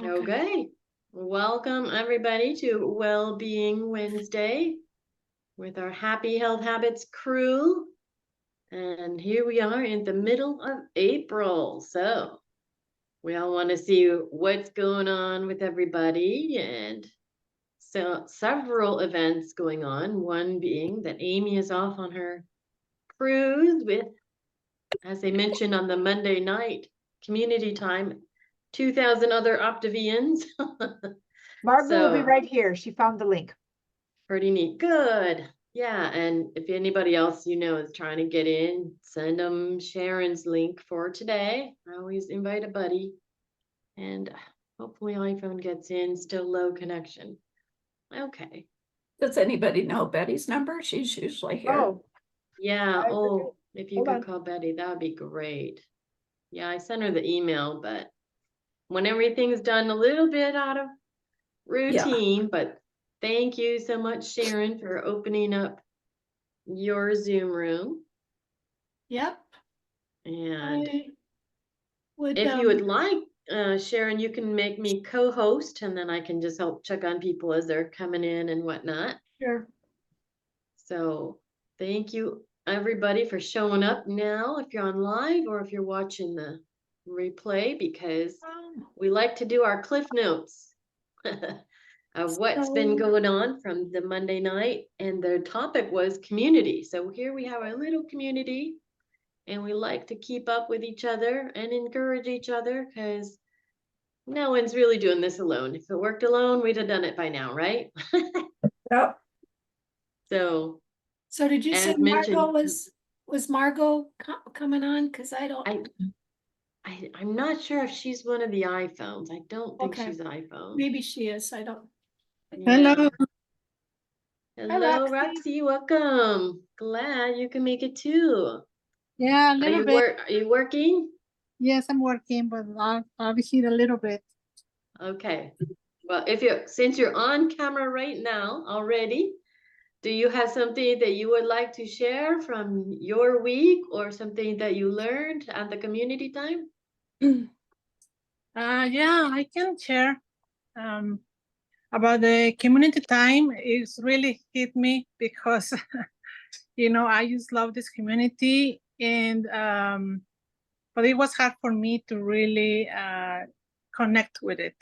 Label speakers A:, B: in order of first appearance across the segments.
A: Okay. Welcome everybody to Wellbeing Wednesday with our Happy Health Habits crew. And here we are in the middle of April. So we all want to see what's going on with everybody. And so several events going on. One being that Amy is off on her cruise with, as they mentioned on the Monday night community time, 2,000 other Optivians.
B: Margot will be
A: So
B: right here. She found the link.
A: pretty neat. Good. Yeah. And if anybody else is trying to get in, send them Sharon's link for today. I always invite a buddy. And hopefully iPhone gets in, still low connection. Okay.
C: Does anybody know Betty's number? She's usually here.
B: Oh,
A: Yeah.
B: I
A: Oh,
B: forget.
A: if you
B: Hold
A: could
B: on.
A: call Betty, that would be great. Yeah, I sent her the email, but when everything's done a little bit out of routine, but thank you so much, Sharon, for opening up your Zoom room.
C: Yep.
A: And
C: Would,
A: if you would like, Sharon, you can make me co-host and then I can just help check on people as they're coming in and whatnot.
C: Sure.
A: So thank you everybody for showing up now if you're on live or if you're watching the replay, because we like to do our cliff notes of what's been going on from the Monday night. And the topic was community. So here we have a little community. And we like to keep up with each other and encourage each other because no one's really doing this alone. If it worked alone, we'd have done it by now, right?
C: Yep.
A: So
C: did you
A: as
C: say
A: mentioned,
C: Margot was Margot coming on? Because I don't.
A: I'm not sure if she's one of the iPhones. I don't think
C: Okay.
A: she's iPhone.
C: Maybe she is. I don't.
A: Yeah.
D: Hello.
A: Hello,
C: Hi,
A: Roxy. Welcome. Glad you can make it too.
D: Yeah, a little bit.
A: Are you working?
D: Yes, I'm working, but I'll be here a little bit.
A: Okay. Well, since you're on camera right now already, do you have something that you would like to share from your week or something that you learned at the community time?
D: Yeah, I can share about the community time. It's really hit me because I just love this community, and but it was hard for me to really connect with it,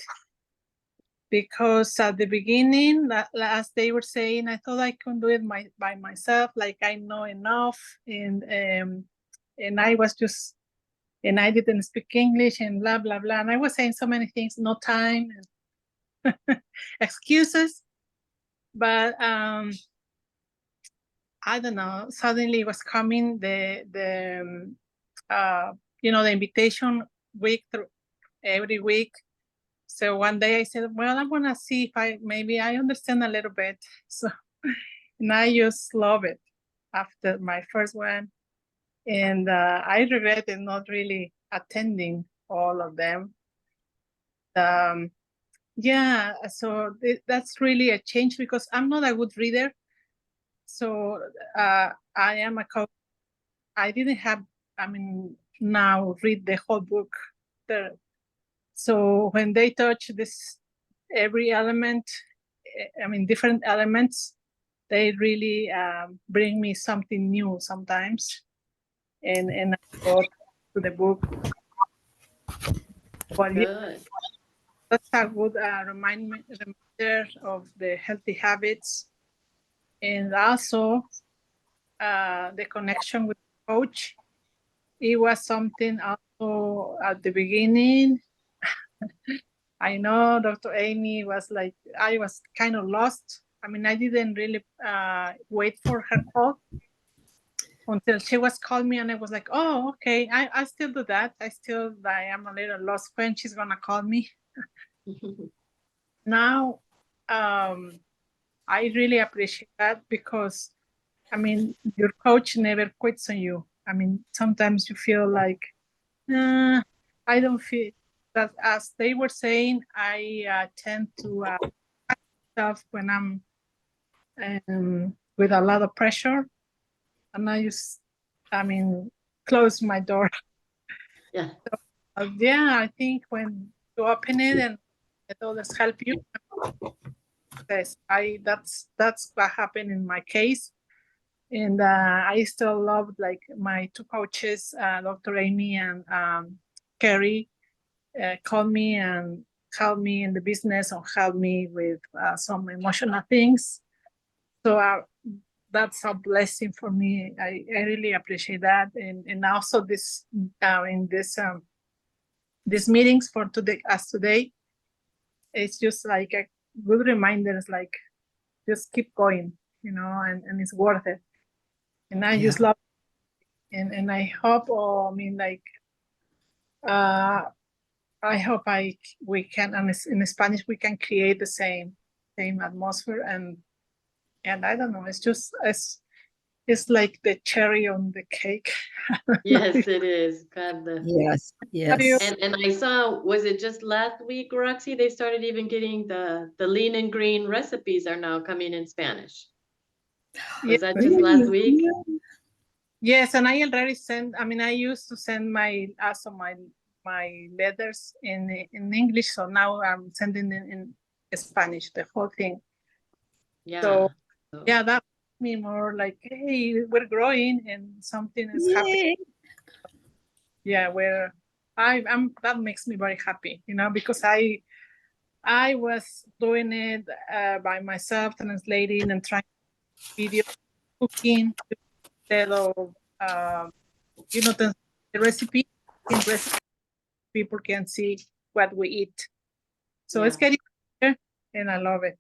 D: because at the beginning, as they were saying, I thought I could do it by myself, like I know enough, and I was just, and I didn't speak English and blah blah blah, and I was saying so many things, no time, and excuses, but I don't know. Suddenly it was coming the invitation week through every week. So one day I said, well, I'm gonna see if maybe I understand a little bit. So, and I just love it after my first one. And I regretted not really attending all of them. Yeah, so that's really a change because I'm not a good reader. So I am a coach. I didn't have, now read the whole book. So when they touch this, every element, different elements, they really bring me something new sometimes. And I go to the book. But
A: Good.
D: that's a good reminder of the healthy habits, and also the connection with the coach. It was something also at the beginning. I know Dr. Amy was like, I was kind of lost. I didn't really wait for her call until she was calling me, and I was like, oh, okay, I still do that. I am a little lost when she's gonna call me. Now, I really appreciate that because, your coach never quits on you. Sometimes you feel like, I don't feel that, as they were saying, I tend to stuff when I'm with a lot of pressure, and I just, close my door.
A: Yeah.
D: Yeah, I think when you open it and let others help you. Yes, that's what happened in my case. And I still love like my two coaches, Dr. Amy and Carrie, called me and helped me in the business or helped me with some emotional things. So that's a blessing for me. I really appreciate that. And also this in these meetings for today, as today, it's just like a good reminders, like just keep going, and it's worth it. And I just love it. And I hope, I hope we can, and in Spanish, we can create the same atmosphere. And I don't know, it's like the cherry on the cake.
A: Yes, it is. God,
B: Yes,
D: How do you-
B: yes.
A: and I saw, was it just last week, Roxy? They started even getting the lean and green recipes are now coming in Spanish. Was that just last week?
D: Yes, and I already sent. I mean, I used to send my letters in English, so now I'm sending it in Spanish, the whole thing.
A: Yeah.
D: So
A: So-
D: yeah, that makes me more like, hey, we're growing and something is happening.
B: Yay.
D: Yeah, where I'm that makes me very happy, because I was doing it by myself, translating and trying video cooking instead of the recipe in recipe people can see what we eat. So it's
A: Yeah.
D: getting better and I love it.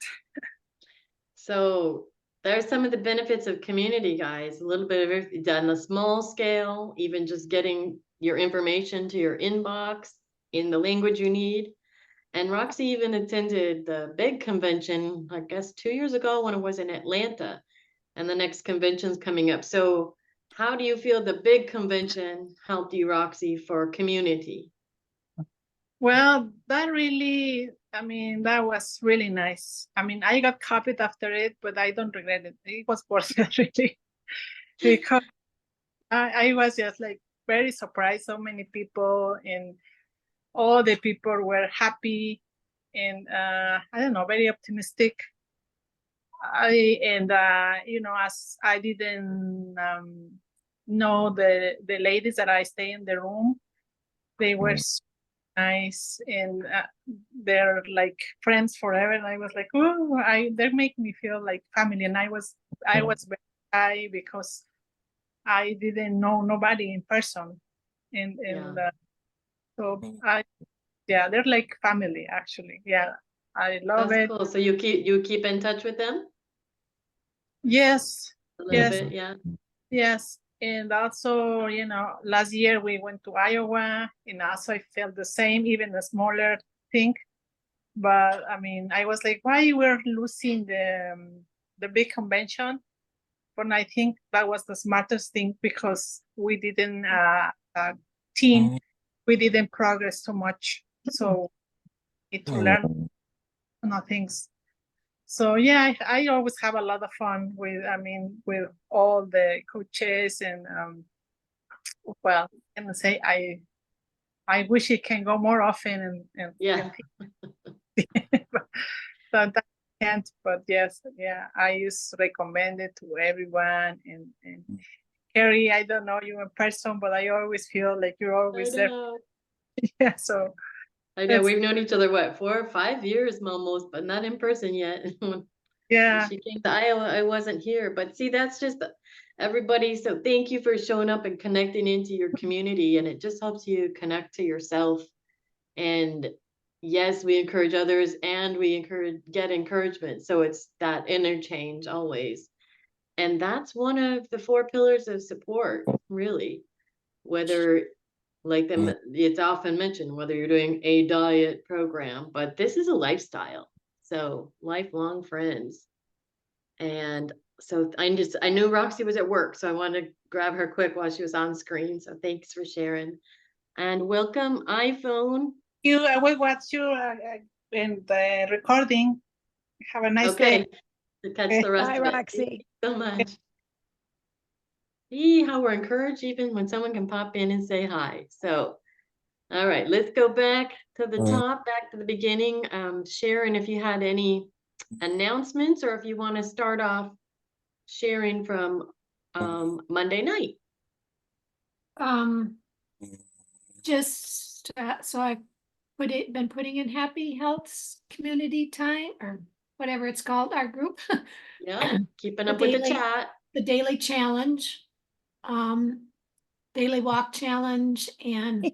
A: So there's some of the benefits of community, guys. A little bit of it on a small scale, even just getting your information to your inbox in the language you need. And Roxy even attended the big convention, I guess 2 years ago when it was in Atlanta. And the next convention's coming up. So how do you feel the big convention helped you, Roxy, for community?
D: Well, that was really nice. I mean, I got copied after it, but I don't regret it. It was worth it really, because I was just like very surprised. So many people and all the people were happy and I don't know, very optimistic. As I didn't know the ladies that I stay in the room, they were so nice and they're like friends forever. And I was like, oh, they make me feel like family. And I was very shy because I didn't know nobody in person, and
A: Yeah.
D: so they're like family actually. Yeah, I love
A: That's
D: it.
A: cool. So you keep in touch with them
D: Yes,
A: a little
D: yes.
A: bit, yeah.
D: Yes, and also, last year we went to Iowa, and also I felt the same, even a smaller thing. But I mean, I was like, why we're losing the big convention? But I think that was the smartest thing because we didn't team, we didn't progress so much, so it to learn things. So yeah, I always have a lot of fun with all the coaches and well, I'm gonna say I wish it can go more often and
A: Yeah.
D: but that can't. But yes, yeah, I just recommend it to everyone. And Carrie, I don't know you in person, but I always feel like you're
A: I
D: always there.
A: know.
D: Yeah, so
A: I know.
D: That's-
A: We've known each other, what, 4 or 5 years almost, but not in person yet. When
D: yeah,
A: she came to Iowa, I wasn't here. But see, that's just everybody. So thank you for showing up and connecting into your community. And it just helps you connect to yourself. And yes, we encourage others and we get encouragement. So it's that interchange always. And that's one of the 4 pillars of support, really. Whether it's often mentioned, whether you're doing a diet program, but this is a lifestyle. So lifelong friends. And so I knew Roxy was at work, so I wanted to grab her quick while she was on screen. So thanks for sharing. And welcome, iPhone.
D: I will watch you in the recording. Have a nice
A: Okay,
D: day.
A: to catch
D: Okay.
A: the rest
B: Bye,
A: of it.
B: Roxy.
A: Thank you so much. See how we're encouraged even when someone can pop in and say hi. So All right, let's go back to the top, back to the beginning. Sharon, if you had any announcements or if you want to start off sharing from Monday night.
C: Just, so I've been putting in Happy Health's community time or whatever it's called, our group.
A: Yeah, keeping
C: The
A: up with the
C: daily-
A: chat.
C: The daily challenge, daily walk challenge, and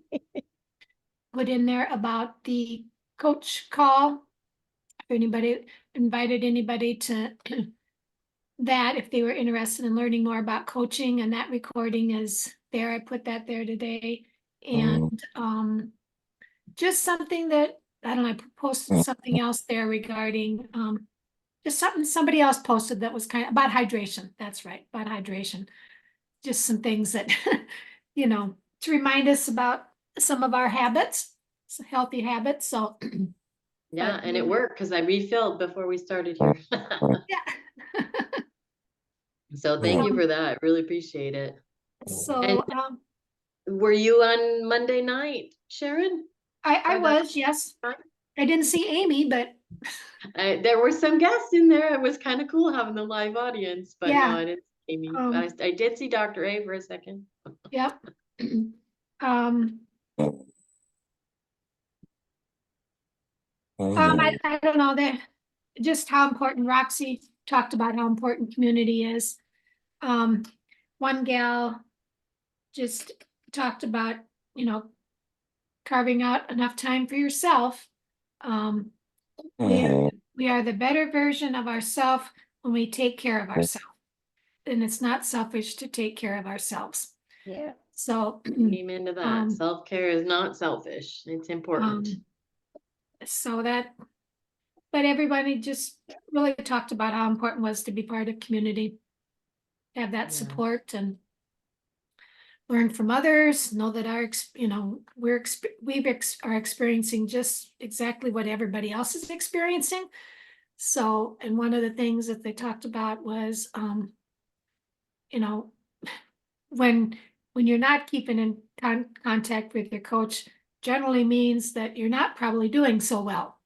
C: put in there about the coach call. If anybody invited anybody to that, if they were interested in learning more about coaching, and that recording is there. I put that there today. And just something that, I don't know, I posted something else there regarding just something somebody else posted that was kind of about hydration. That's right, about hydration. Just some things that, you know, to remind us about some of our habits, some healthy habits. So
A: Yeah, and it worked because I refilled before we started here.
C: yeah.
A: So thank you for that. Really appreciate it.
C: So
A: And were you on Monday night, Sharon?
C: I
A: By that
C: was, yes.
A: time?
C: I didn't see Amy, but
A: There were some guests in there. It was kind of cool having the live audience, but no,
C: yeah.
A: I didn't see Amy.
C: Um,
A: I did see Dr. A for a second.
C: Yep. I don't know that just how important Roxy talked about how important community is. One gal just talked about, you know, carving out enough time for yourself. We are the better version of ourselves when we take care of ourselves. And it's not selfish to take care of ourselves.
B: Yeah.
C: So
A: Amen to that. Self-care is not selfish. It's important.
C: So that, but everybody just really talked about how important it was to be part of community, have that support and learn from others, know that our, you know, are experiencing just exactly what everybody else is experiencing. So, and one of the things that they talked about was, you know, when you're not keeping in contact with your coach, generally means that you're not probably doing so well.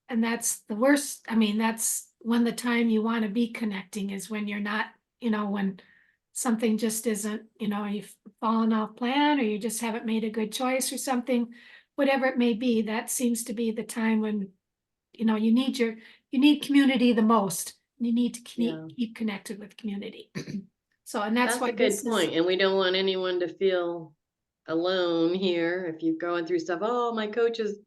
C: And that's the worst. I mean, that's when the time you want to be connecting is when you're not, you know, when something just isn't, you know, you've fallen off plan or you just haven't made a good choice or something, whatever it may be, that seems to be the time when, you know, you need community the most. You need to keep connected with community. So, and that's why
A: a good point. And we don't want anyone to feel alone here. If you're going through stuff, oh, my coach is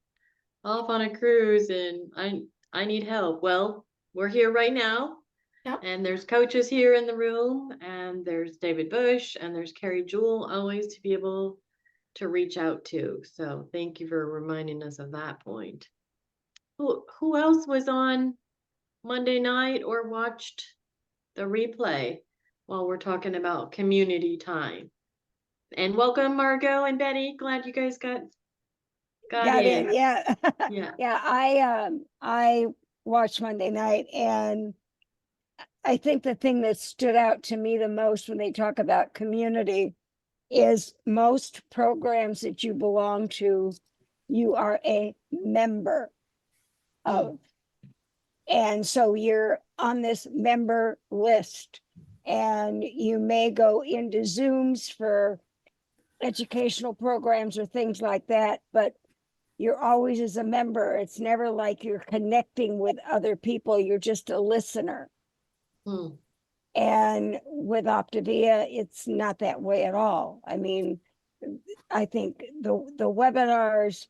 A: off on a cruise and I need help. Well, we're here right now.
C: Yep.
A: And there's coaches here in the room, and there's David Bush, and there's Carrie Jewell always to be able to reach out to. So thank you for reminding us of that point. Who else was on Monday night or watched the replay while we're talking about community time? And welcome, Margot and Betty. Glad you guys got in.
B: Yeah.
A: Yeah.
B: Yeah, I watched Monday night, and I think the thing that stood out to me the most when they talk about community is most programs that you belong to, you are a member of. And so you're on this member list, and you may go into Zooms for educational programs or things like that, but you're always as a member. It's never like you're connecting with other people. You're just a listener. And with Optavia, it's not that way at all. I mean, I think the webinars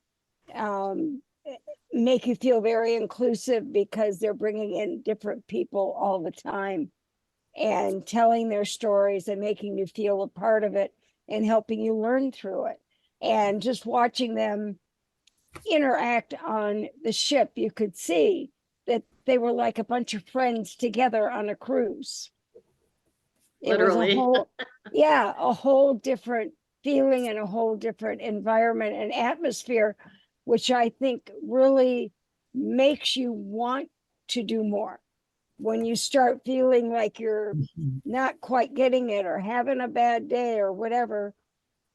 B: make you feel very inclusive because they're bringing in different people all the time and telling their stories and making you feel a part of it and helping you learn through it. And just watching them interact on the ship, you could see that they were like a bunch of friends together on a cruise.
A: Literally.
B: It was a whole different feeling and a whole different environment and atmosphere, which I think really makes you want to do more. When you start feeling like you're not quite getting it or having a bad day or whatever,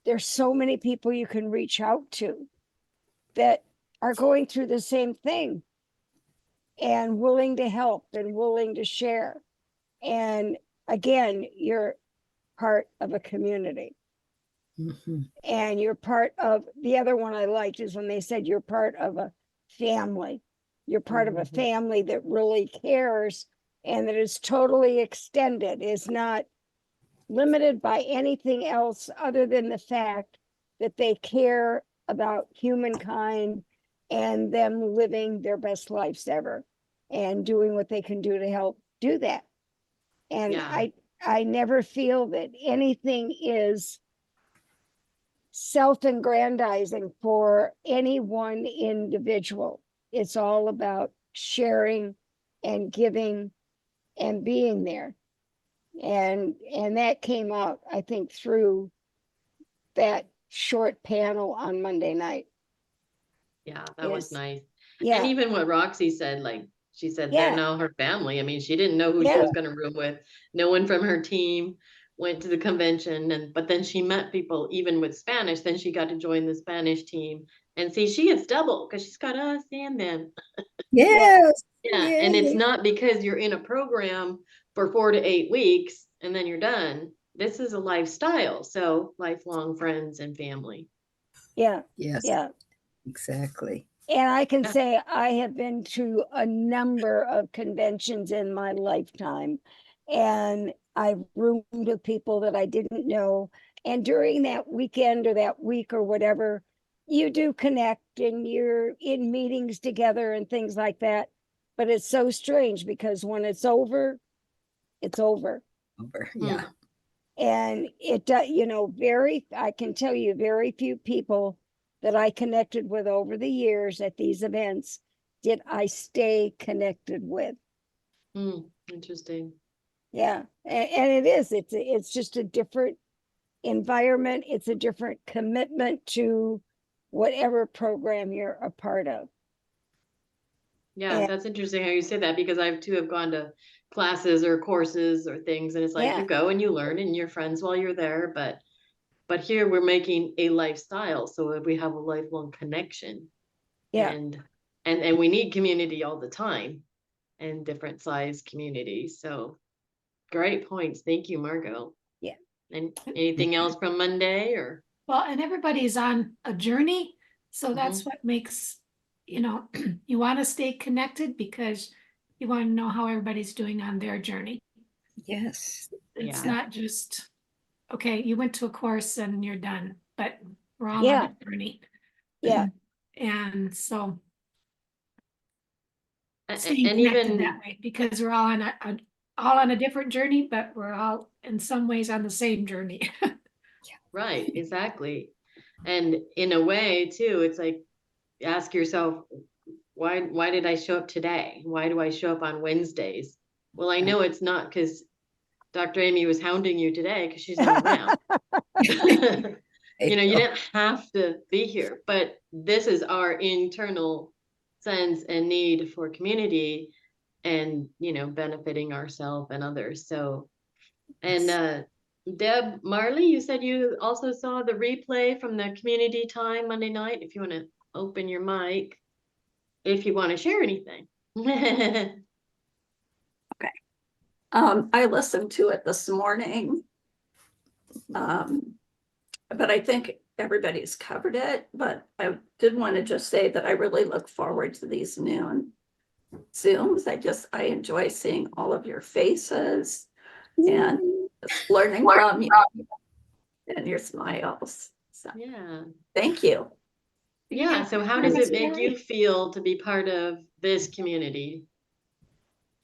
B: there's so many people you can reach out to. that are going through the same thing and willing to help and willing to share. And again, you're part of a community.
E: Mhm.
B: And you're part of, the other one I liked is when they said you're part of a family. You're part of a
A: Mhm.
B: family that really cares and that is totally extended, is not limited by anything else other than the fact that they care about humankind and them living their best lives ever and doing what they can do to help do that. And
A: Yeah.
B: I never feel that anything is self-aggrandizing for any one individual. It's all about sharing and giving and being there. And that came out, I think, through that short panel on Monday night.
A: Yeah, that was
B: Is
A: nice. And
B: yeah,
A: even what Roxy said, like she said, they're
B: yeah,
A: now her family. I mean, she didn't know who she
B: yeah,
A: was going to room with. No one from her team went to the convention, and but then she met people even with Spanish. Then she got to join the Spanish team, and see, she gets double because she's got us and them.
B: yeah,
E: Yes,
A: Yeah, and it's
E: yay.
A: not because you're in a program for 4 to 8 weeks and then you're done. This is a lifestyle, so lifelong friends and family.
B: yeah,
E: Yes,
B: yeah.
E: exactly.
B: And I can
A: Yeah.
B: say I have been to a number of conventions in my lifetime, and I've roomed with people that I didn't know. And during that weekend or that week or whatever, you do connect and you're in meetings together and things like that. But it's so strange because when it's over, it's over.
E: Over,
A: Hmm.
E: yeah.
B: And it does, I can tell you very few people that I connected with over the years at these events did I stay connected with.
A: Hmm, interesting.
B: Yeah. And it is, it's just a different environment. It's a different commitment to whatever program you're a part of.
A: Yeah,
B: And
A: that's interesting how you say that because I've too have gone to classes or courses or things, and it's like
B: yeah,
A: you go and you learn and you're friends while you're there, but here we're making a lifestyle, so we have a lifelong connection,
B: yeah,
A: and we need community all the time and different size communities. So great points. Thank you, Margot.
B: yeah,
A: And anything else from Monday or?
C: Well, and everybody's on a journey, so that's
A: Mhm.
C: what makes, you want to stay connected because you want to know how everybody's doing on their journey.
E: Yes,
C: It's
A: Yeah.
C: not just, okay, you went to a course and you're done, but we're all on
B: yeah,
C: a journey.
B: yeah,
C: And so
A: A-
C: staying
A: And
C: connected
A: even
C: that way because we're all on all on a different journey, but we're all in some ways on the same journey.
A: right, exactly. And in a way too, it's like ask yourself, why did I show up today? Why do I show up on Wednesdays? Well, I know it's not because Dr. Amy was hounding you today because she's not around. You know, you didn't have to be here, but this is our internal sense and need for community and, benefiting ourselves and others. So, and Deb Marley, you said you also saw the replay from the community time Monday night. If you want to open your mic, if you want to share anything.
F: I listened to it this morning. But I think everybody's covered it, but I did want to just say that I really look forward to these noon Zooms. I enjoy seeing all of your faces and just learning from you and your smiles. So
A: Yeah.
F: thank you.
A: Yeah. So how does it make you feel to be part of this community?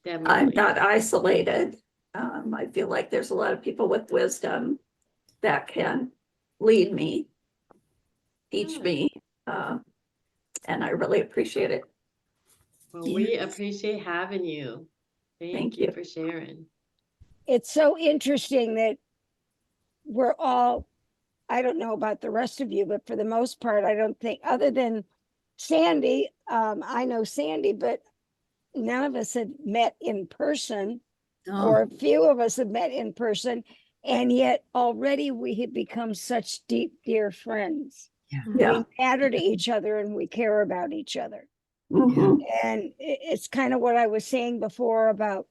A: Deb
F: I'm
A: Marley.
F: not isolated. I feel like there's a lot of people with wisdom that can lead me, teach
A: Good.
F: me, and I really appreciate it.
A: Well, we appreciate having you. Thank
F: Thank
A: you
F: you.
A: for sharing.
B: it's so interesting that we're all, I don't know about the rest of you, but for the most part, I don't think, other than Sandy, I know Sandy, but none of us had met in person, or
E: Oh,
B: a few of us have met in person, and yet already we have become such deep, dear friends.
F: Yeah.
B: We matter to each other and we care about each other.
F: Mhm.
B: And it's kind of what I was saying before about,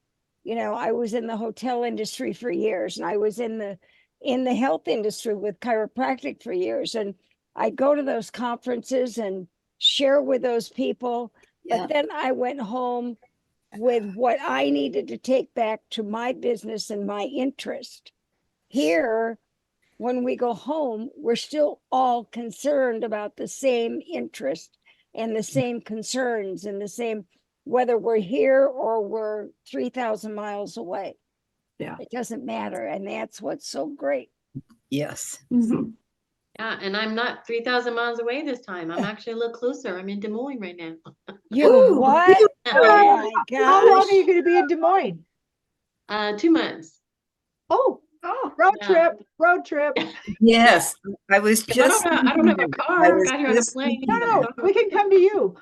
B: I was in the hotel industry for years, and I was in the health industry with chiropractic for years. And I go to those conferences and share with those people.
E: Yeah.
B: But then I went home with what I needed to take back to my business and my interest. Here, when we go home, we're still all concerned about the same interest and the same concerns and the same, whether we're here or we're 3,000 miles away.
F: Yeah.
B: It doesn't matter. And that's what's so great.
E: Yes.
F: Mhm.
A: Yeah, and I'm not 3,000 miles away this time. I'm actually a little closer. I'm in Des Moines right now.
B: You
F: Ooh,
B: what? Oh my
G: How long
B: gosh.
G: are you going to be in Des Moines?
A: 2 months.
G: Oh,
F: Oh,
G: road
A: Yeah.
G: trip, road trip.
E: Yes. I was
A: 'Cause
E: just.
A: I don't have a
E: thinking that.
A: car.
E: I
A: I
E: was
A: got here on a
E: just
A: plane.
G: No,
E: thinking
G: no, we can come to you.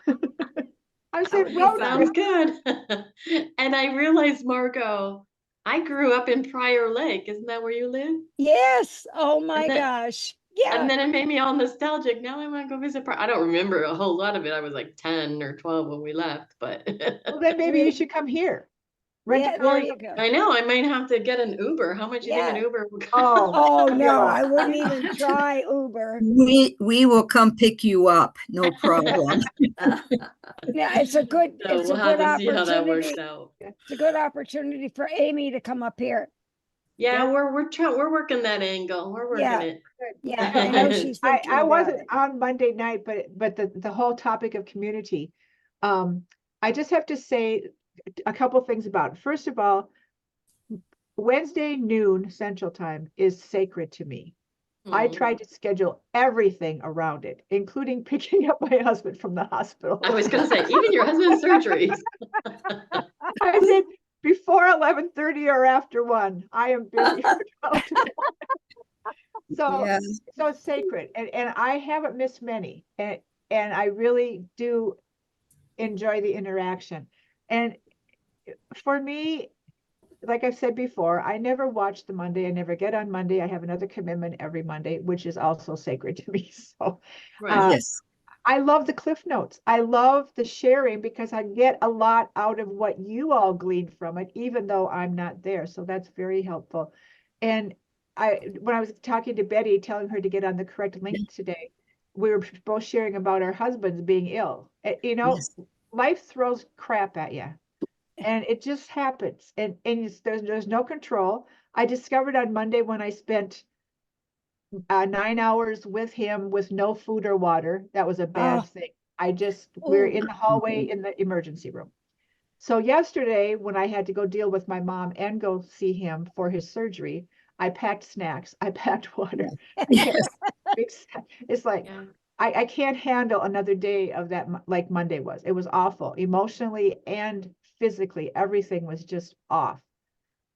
G: I
B: That
G: said
B: would be
G: road
B: fun.
A: Sounds
G: trip.
A: good. And I realized, Marco, I grew up in Prior Lake. Isn't that where you live?
B: Yes. Oh my
A: then-
B: gosh. Yeah.
A: And then it made me all nostalgic. Now I want to go visit. I don't remember a whole lot of it. I was like 10 or 12 when we left, but
G: Well, then maybe you should come here. Rent
B: Yeah,
G: a car.
B: there you go.
A: I know I might have to get an Uber. How much you think an
B: Yeah.
A: Uber would
G: Oh,
B: Oh
G: yeah.
B: no, I wouldn't even try Uber.
E: we will come pick you up. No problem.
B: Yeah, it's a good,
A: So
B: it's
A: we'll
B: a
A: have
B: good
A: to see how that works
B: opportunity.
A: out.
B: It's a good opportunity for Amy to come up here.
A: Yeah,
G: Yeah.
A: we're working that angle. We're working
B: Yeah.
A: it.
B: Yeah, I know she's thinking
G: I
B: about
G: wasn't
B: it.
G: on Monday night, but the whole topic of community. I just have to say a couple things about it. First of all, Wednesday noon Central Time is sacred to me. I
A: Mhm.
G: tried to schedule everything around it, including picking up my husband from the hospital.
A: I was gonna say, even your husband's surgeries.
G: I said before 11:30 or after 1, I am busy for 12 to 1. So
E: Yeah.
G: so it's sacred, and I haven't missed many, and I really do enjoy the interaction. And for me, like I've said before, I never watch the Monday. I never get on Monday. I have another commitment every Monday, which is also sacred to me. So
A: Right.
E: Yes.
G: I love the Cliff Notes. I love the sharing because I get a lot out of what you all gleaned from it, even though I'm not there. So that's very helpful. And when I was talking to Betty, telling her to get on the correct link today, we were both sharing about our husbands being ill.
E: Yes.
G: Life throws crap at you, and it just happens. And there's no control. I discovered on Monday when I spent 9 hours with him with no food or water. That was a bad
B: Oh.
G: thing. We're
B: Ooh.
G: in the hallway in the emergency room. So yesterday, when I had to go deal with my mom and go see him for his surgery, I packed snacks. I packed water.
E: Yes.
G: It's like,
A: Yeah.
G: I can't handle another day of that like Monday was. It was awful. Emotionally and physically, everything was just off.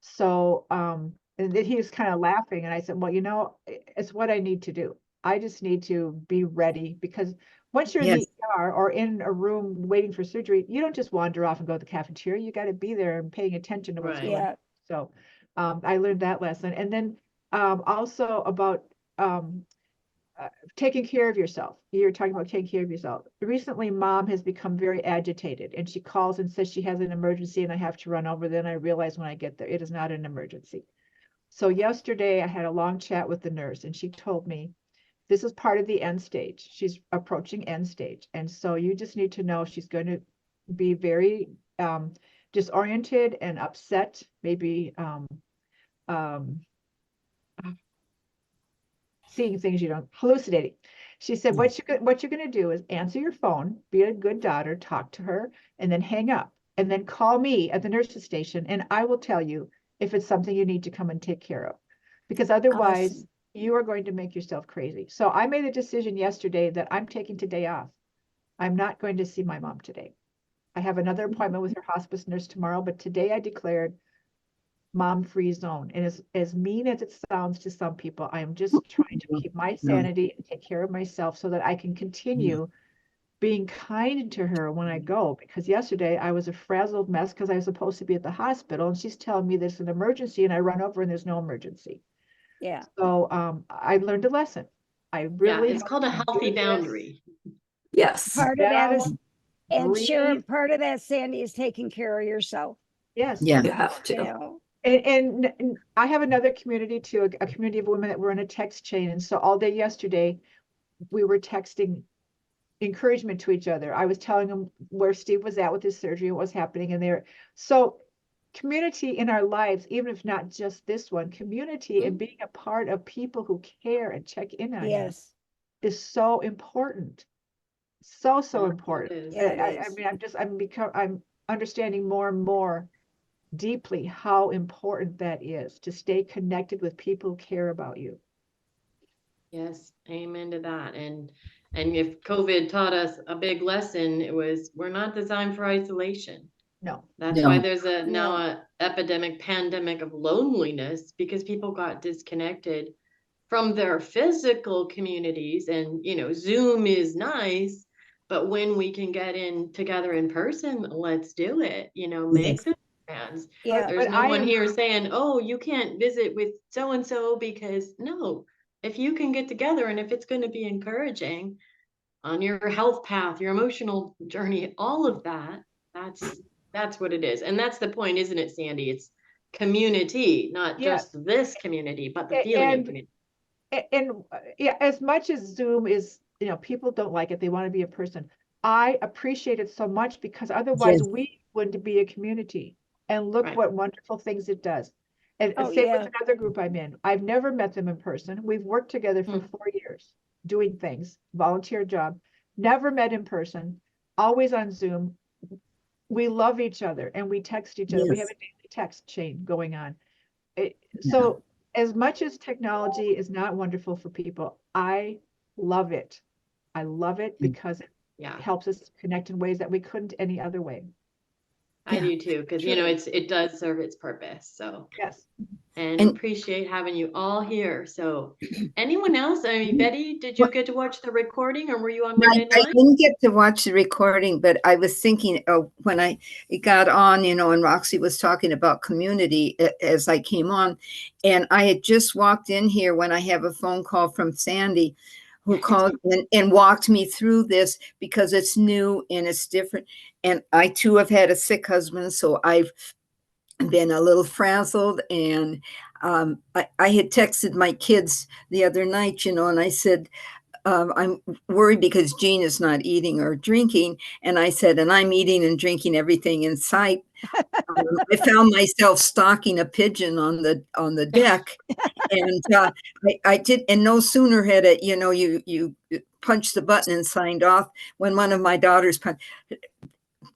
G: So, and then he was kind of laughing, and I said, well, it's what I need to do. I just need to be ready, because once you're in
E: Yes.
G: the ER or in a room waiting for surgery, you don't just wander off and go to the cafeteria. You got to be there and paying attention to what's
A: Right.
G: going on.
B: Yeah.
G: So, I learned that lesson. And then, also about, taking care of yourself. You're talking about taking care of yourself. Recently, mom has become very agitated, and she calls and says she has an emergency and I have to run over. Then I realize when I get there, it is not an emergency. So yesterday I had a long chat with the nurse, and she told me this is part of the end stage. She's approaching end stage. And so you just need to know she's going to be very disoriented and upset, maybe seeing things you don't, hallucinating. She said, what you're going to do is answer your phone, be a good daughter, talk to her, and then hang up, and then call me at the nurse's station, and I will tell you if it's something you need to come and take care of, because otherwise
B: Awesome.
G: you are going to make yourself crazy. So I made a decision yesterday that I'm taking today off. I'm not going to see my mom today. I have another appointment with her hospice nurse tomorrow, but today I declared mom-free zone. And as mean as it sounds to some people, I am just trying to keep my sanity and take care of myself so that I can continue being kind to her when I go. Because yesterday I was a frazzled mess because I was supposed to be at the hospital, and she's telling me there's an emergency, and I run over and there's no emergency.
B: Yeah.
G: So I learned a lesson. I
A: Yeah,
G: really.
A: it's
G: hope
A: called a
G: you
A: healthy
G: do this.
A: boundary.
F: Yes,
B: Part of that is,
G: Down,
B: and Sharon,
G: breathe.
B: part of that, Sandy, is taking care of yourself,
G: Yes.
E: Yeah.
F: you have
B: you
F: to.
B: know?
G: And I have another community too, a community of women that were in a text chain. And so all day yesterday, we were texting encouragement to each other. I was telling them where Steve was at with his surgery and what was happening in there. So community in our lives, even if not just this one, community and being a part of people who care and check in on you
B: Yes,
G: is so important. So
A: Yeah, it
G: important.
A: is.
B: Yeah, it
G: I
B: is.
G: mean, I'm understanding more and more deeply how important that is to stay connected with people who care about you.
A: Yes, amen to that. And if COVID taught us a big lesson, it was we're not designed for isolation.
G: No,
A: That's why
E: No.
A: there's now
B: No.
A: a epidemic, pandemic of loneliness because people got disconnected from their physical communities. And Zoom is nice, but when we can get in together in person, let's do it. Make
E: Yes.
A: the plans.
B: yeah,
A: There's
G: but
A: no
G: I
A: one
G: am,
A: here saying, "Oh, you can't visit with so and so," because no, if you can get together and if it's going to be encouraging on your health path, your emotional journey, all of that, that's what it is. And that's the point, isn't it, Sandy? It's community, not
G: yes.
A: just this community, but the feeling of
G: And
A: community.
G: yeah, as much as Zoom is, people don't like it, they want to be a person. I appreciate it so much because otherwise
E: Yes.
G: we wouldn't be a community. And look
A: Right.
G: what wonderful things it does. And
B: Oh,
G: same
B: yeah.
G: with another group I'm in. I've never met them in person. We've worked together for
A: Hmm.
G: 4 years doing things, volunteer job, never met in person, always on Zoom. We love each other and we text each other. We have
E: Yes.
G: a daily text chain going on.
E: Yeah.
G: So as much as technology is not wonderful for people, I love it. I love it because it
A: Yeah,
G: helps us connect in ways that we couldn't any other way.
A: I
E: Yeah.
A: do too, because
G: Truly.
A: it does serve its purpose. So,
G: Yes.
A: and
E: And
A: appreciate having you all here. So, anyone else? I mean, Betty, did
E: well,
A: you get to watch the recording or were you on Monday
E: I
A: night?
E: didn't get to watch the recording, but I was thinking when I got on, and Roxy was talking about community as I came on, and I had just walked in here when I have a phone call from Sandy, who called and walked me through this because it's new and it's different. And I too have had a sick husband, so I've been a little frazzled. And I had texted my kids the other night, and I said, I'm worried because Jean is not eating or drinking. And I said, and I'm eating and drinking everything in sight. I found myself stalking a pigeon on the deck. And I did, and no sooner had it, you punched the button and signed off when one of my daughters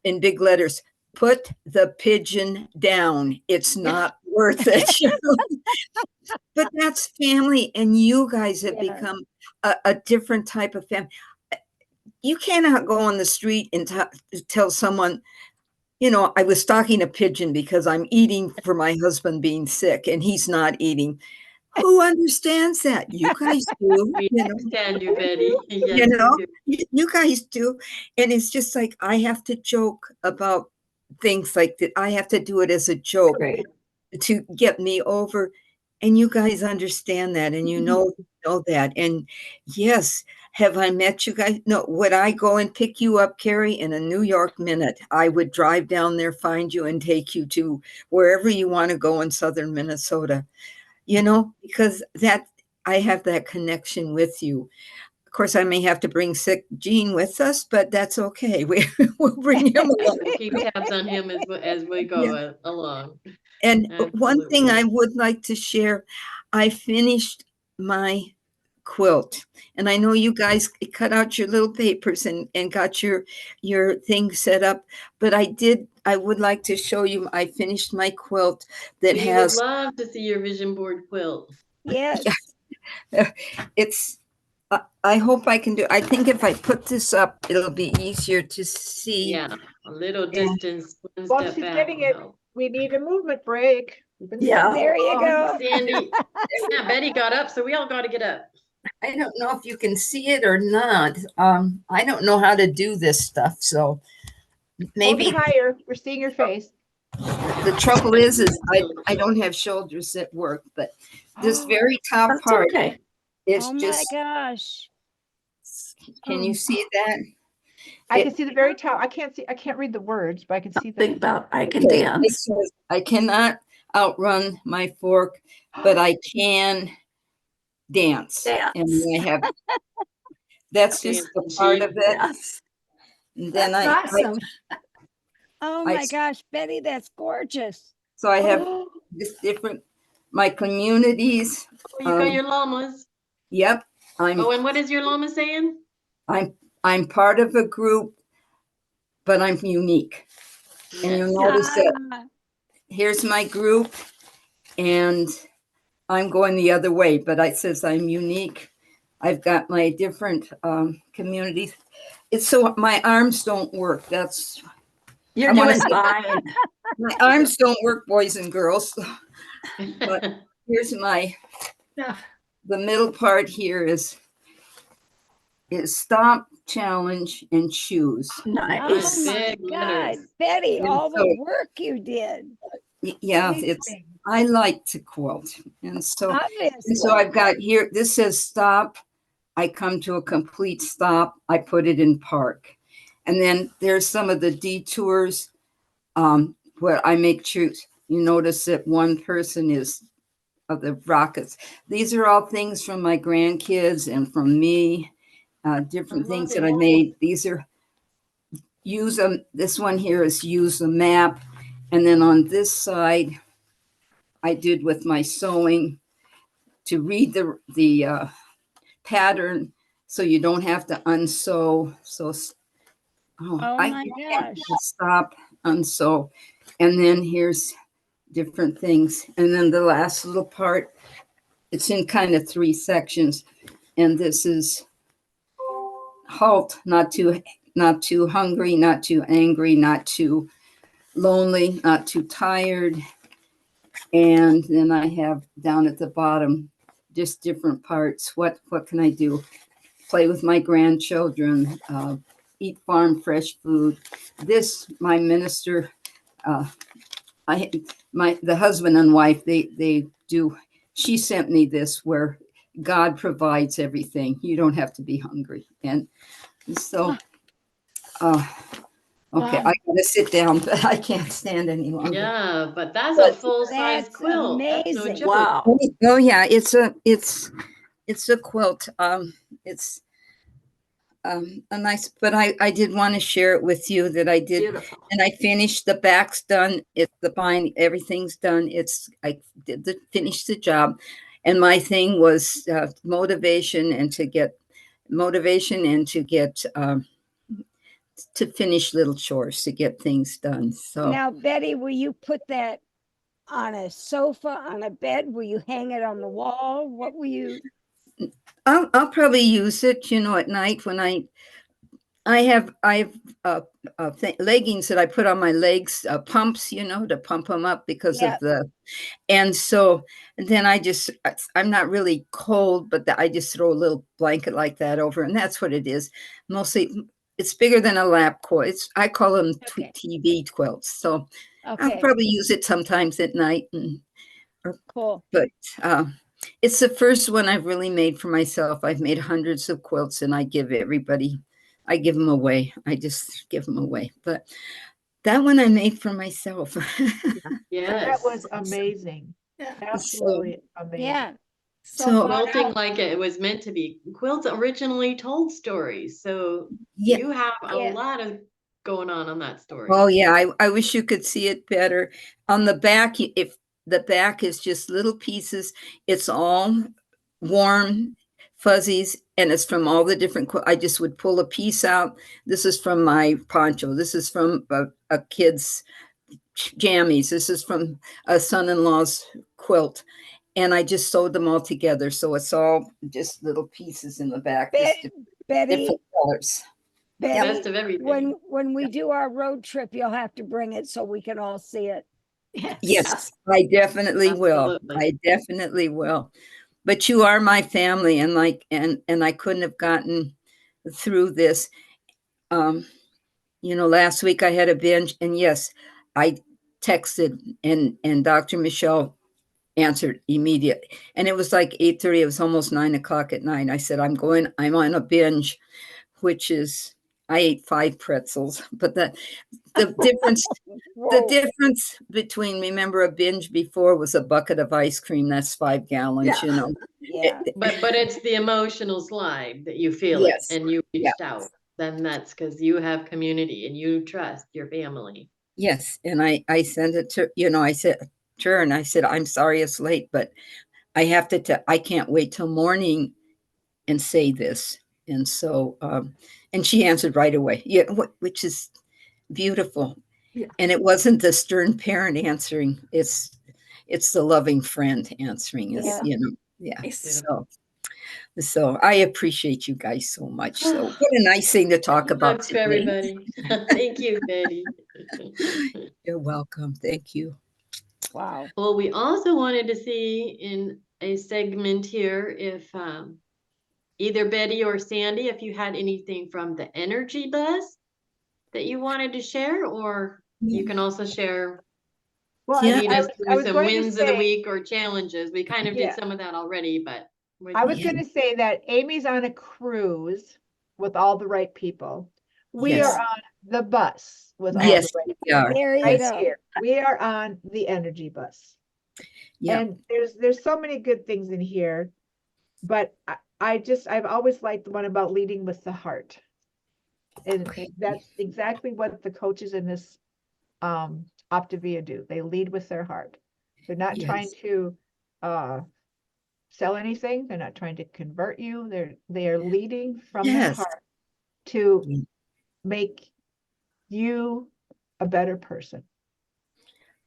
E: in big letters, "Put the pigeon down. It's not worth it." But that's family, and you guys have
B: Yeah.
E: become a different type of family. You cannot go on the street and tell someone, I was stalking a pigeon because I'm eating for my husband being sick and he's not eating. Who understands that? You guys do,
A: We understand you, Betty. Yes, we do.
E: you guys do. And it's just like, I have to joke about things like that. I have to do it as a joke
F: Right.
E: to get me over. And you guys understand that, and know that. And yes, have I met you guys? No, would I go and pick you up, Carrie, in a New York minute? I would drive down there, find you, and take you to wherever you want to go in southern Minnesota, because that I have that connection with you. Of course, I may have to bring sick Gene with us, but that's okay. We'll bring him along.
A: We'll keep tabs on him as we
E: Yeah.
A: go along.
E: And one thing
A: Absolutely.
E: I would like to share, I finished my quilt. And I know you guys cut out your little papers and got your thing set up, but I would like to show you, I finished my quilt that
A: We would
E: has,
A: love to see your vision board quilt.
B: Yes.
E: it's, I hope I can do, I think if I put this up, it'll be easier to see.
A: Yeah, a little
E: Yeah.
A: distance, one
G: While
A: step
G: she's
A: back
G: getting
A: will
G: it,
A: help.
G: we need a movement break. We've been
F: Yeah.
G: sitting
B: There
G: too
B: you
G: long.
B: go.
A: Sandy, yeah, Betty got up, so we all got to get up.
E: I don't know if you can see it or not. I don't know how to do this stuff, so
G: Hold
E: maybe
G: it higher. We're seeing your face.
E: the trouble is I don't have shoulders that work, but this very top
F: That's
E: part,
F: okay.
E: It's
B: Oh my
E: just,
B: gosh.
E: can you
C: Um,
E: see that?
G: I
E: It-
G: can see the very top. I can't read the words, but I can see
F: Think
G: the.
F: about I can
E: Okay, it
F: dance.
E: says, I cannot outrun my fork, but I can dance. And
F: Dance.
E: I have, that's just
A: Dance
E: the
A: and
E: part
A: cheer.
E: of it.
F: Yes.
E: And then
C: That's awesome.
B: Oh
E: I
B: my gosh, Betty, that's gorgeous.
E: so I have
G: Oh,
E: this different, my communities.
A: Oh, you got your llamas.
E: Yep,
A: Oh, and what is your llama saying?
E: I'm, I'm part of a group, but I'm unique. And you'll
A: Yes.
E: notice that
B: Ah,
E: here's my group and I'm going the other way, but I says I'm unique. I've got my different communities. It's so my arms don't work. That's
F: You're
E: I wanna
F: doing
E: say-
F: fine.
E: my arms don't work, boys and girls. But here's my
C: Yeah.
E: the middle part here is stop, challenge, and choose.
B: oh
F: Nice.
B: my
A: Big
B: God,
A: letters.
B: Betty,
E: And
B: all the
E: so-
B: work you did.
E: Yeah, it's
G: amazing.
E: I like to quilt. And so
B: Obviously.
E: I've got here, this says stop. I come to a complete stop. I put it in park. And then there's some of the detours where I make choose. You notice that one person is of the rockets. These are all things from my grandkids and from me, different
A: I
E: things
A: love
E: that I
A: it.
E: made. These are use them. This one here is use a map. And then on this side, I did with my sewing to read the pattern so you don't have to unsew. So
B: Oh
E: I
B: my
E: can't
B: gosh.
E: stop, unsew. And then here's different things. And then the last little part, it's in kind of 3 sections. And this is halt, not too hungry, not too angry, not too lonely, not too tired. And then I have down at the bottom just different parts. What can I do? Play with my grandchildren, eat farm fresh food. This, my minister, uh, the husband and wife, they do. She sent me this where God provides everything. You don't have to be hungry. And so, okay,
C: Wow.
E: I gotta sit down, but I can't stand any longer.
A: Yeah, but that's a full-size
B: That's
A: quilt. That's no
B: amazing.
A: joke.
F: Wow.
E: Oh yeah, it's a quilt. It's a nice, but I did want to share it with you that I did,
F: Beautiful.
E: and I finished. The back's done. It's the bind. Everything's done. I did finish the job, and my thing was motivation and to get to finish little chores to get things done. So
B: Now, Betty, will you put that on a sofa, on a bed? Will you hang it on the wall? What will you?
E: I'll probably use it, at night when I have leggings that I put on my legs, pumps, to pump them up because
B: Yeah.
E: of and so then I'm not really cold, but I just throw a little blanket like that over, and that's what it is. Mostly, it's bigger than a lap quilt. I call them
B: Okay.
E: TV quilts. So I'll
B: Okay,
E: probably use it sometimes at night,
B: cool.
E: but it's the first one I've really made for myself. I've made hundreds of quilts, and I give them away. I just give them away. But that one I made for myself.
G: That
A: Yes.
G: was amazing.
C: Yeah.
G: Absolutely amazing.
B: Yeah.
C: So
E: So-
C: far
A: Quilting
C: out.
A: like it was meant to be. Quilts originally told stories, so
E: Yeah.
A: you have a
B: Yeah.
A: lot of going on that story.
E: Oh yeah, I wish you could see it better. On the back, if the back is just little pieces, it's all warm fuzzies, and it's from all the different. I just would pull a piece out. This is from my poncho. This is from a kid's jammies. This is from a son-in-law's quilt, and I just sewed them all together. So it's all just little pieces in the back, just
B: Betty,
E: different colors.
B: Betty,
A: Best of everything.
B: when we do our road trip, you'll have to bring it so we can all see it.
E: Yes, I definitely will.
A: Absolutely.
E: I definitely will. But you are my family, and and I couldn't have gotten through this. Last week I had a binge, and yes, I texted and Dr. Michelle answered immediately. And it was like 8:30. It was almost 9 o'clock at night. I said, I'm on a binge, which is, I ate 5 pretzels, but the difference, the
B: Whoa.
E: difference between, remember, a binge before was a bucket of ice cream. That's 5 gallons,
F: Yeah.
B: Yeah.
A: But it's the emotional slide that you feel it
E: Yes.
A: and you
E: Yeah.
A: reached out. Then that's because you have community and you trust your family.
E: Yes. And I sent it to, I said to her, and I said, I'm sorry it's late, but I have to, I can't wait till morning and say this. And so, and she answered right away. Yeah. Which is beautiful.
F: Yeah.
E: And it wasn't the stern parent answering. It's the loving friend answering. Is
B: Yeah.
E: yeah.
F: Nice.
E: So I appreciate you guys so much. So what a nice thing to talk about
A: Hugs for
E: today.
A: everybody. Thank you, Betty.
E: You're welcome. Thank you.
B: Wow.
A: Well, we also wanted to see in a segment here if either Betty or Sandy, if you had anything from the energy bus that you wanted to share, or you can also share,
G: Well,
E: Yeah.
A: lead
G: I
A: us
G: was
A: through some
G: going to
A: wins of the
G: say,
A: week or challenges. We kind of did
G: Yeah.
A: some of that already, but
G: I was
E: Yeah.
G: going to say that Amy's on a cruise with all the right people. We
E: Yes.
G: are on the bus with all
E: Yes,
G: the right
E: we are.
B: There you
G: right
B: go.
G: here. We are on the energy bus.
E: Yeah.
G: And there's so many good things in here, but I've always liked the one about leading with the heart. And that's exactly what the coaches in this Optavia do. They lead with their heart. They're not trying
E: Yes.
G: to sell anything. They're not trying to convert you. They are leading from their
E: Yes.
G: heart to
E: Yeah.
G: make you a better person.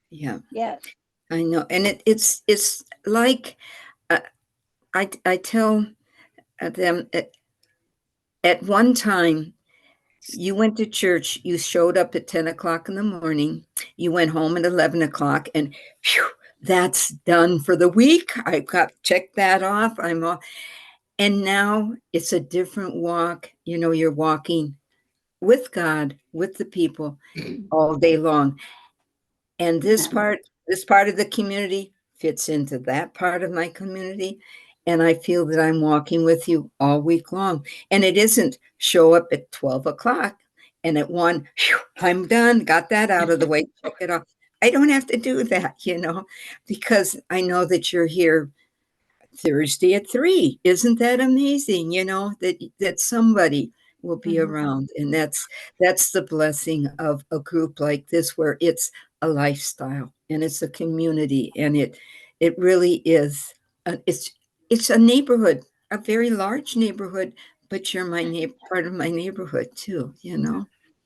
E: Yeah.
B: Yeah.
E: I know. And it's like, I tell them at one time, you went to church, you showed up at 10 o'clock in the morning, you went home at 11 o'clock, and phew, that's done for the week. I got checked that off. I'm off. And now it's a different walk. You're walking with God, with the people all day long. And this part of the community fits into that part of my community. And I feel that I'm walking with you all week long. And it isn't show up at 12 o'clock and at 1, phew, I'm done, got that out of the way, check it off. I don't have to do that, because I know that you're here Thursday at 3. Isn't that amazing? That somebody will be
G: Mhm.
E: around. And that's the blessing of a group like this, where it's a lifestyle and it's a community, and it really is it's a neighborhood, a very large neighborhood, but you're part of my neighborhood too.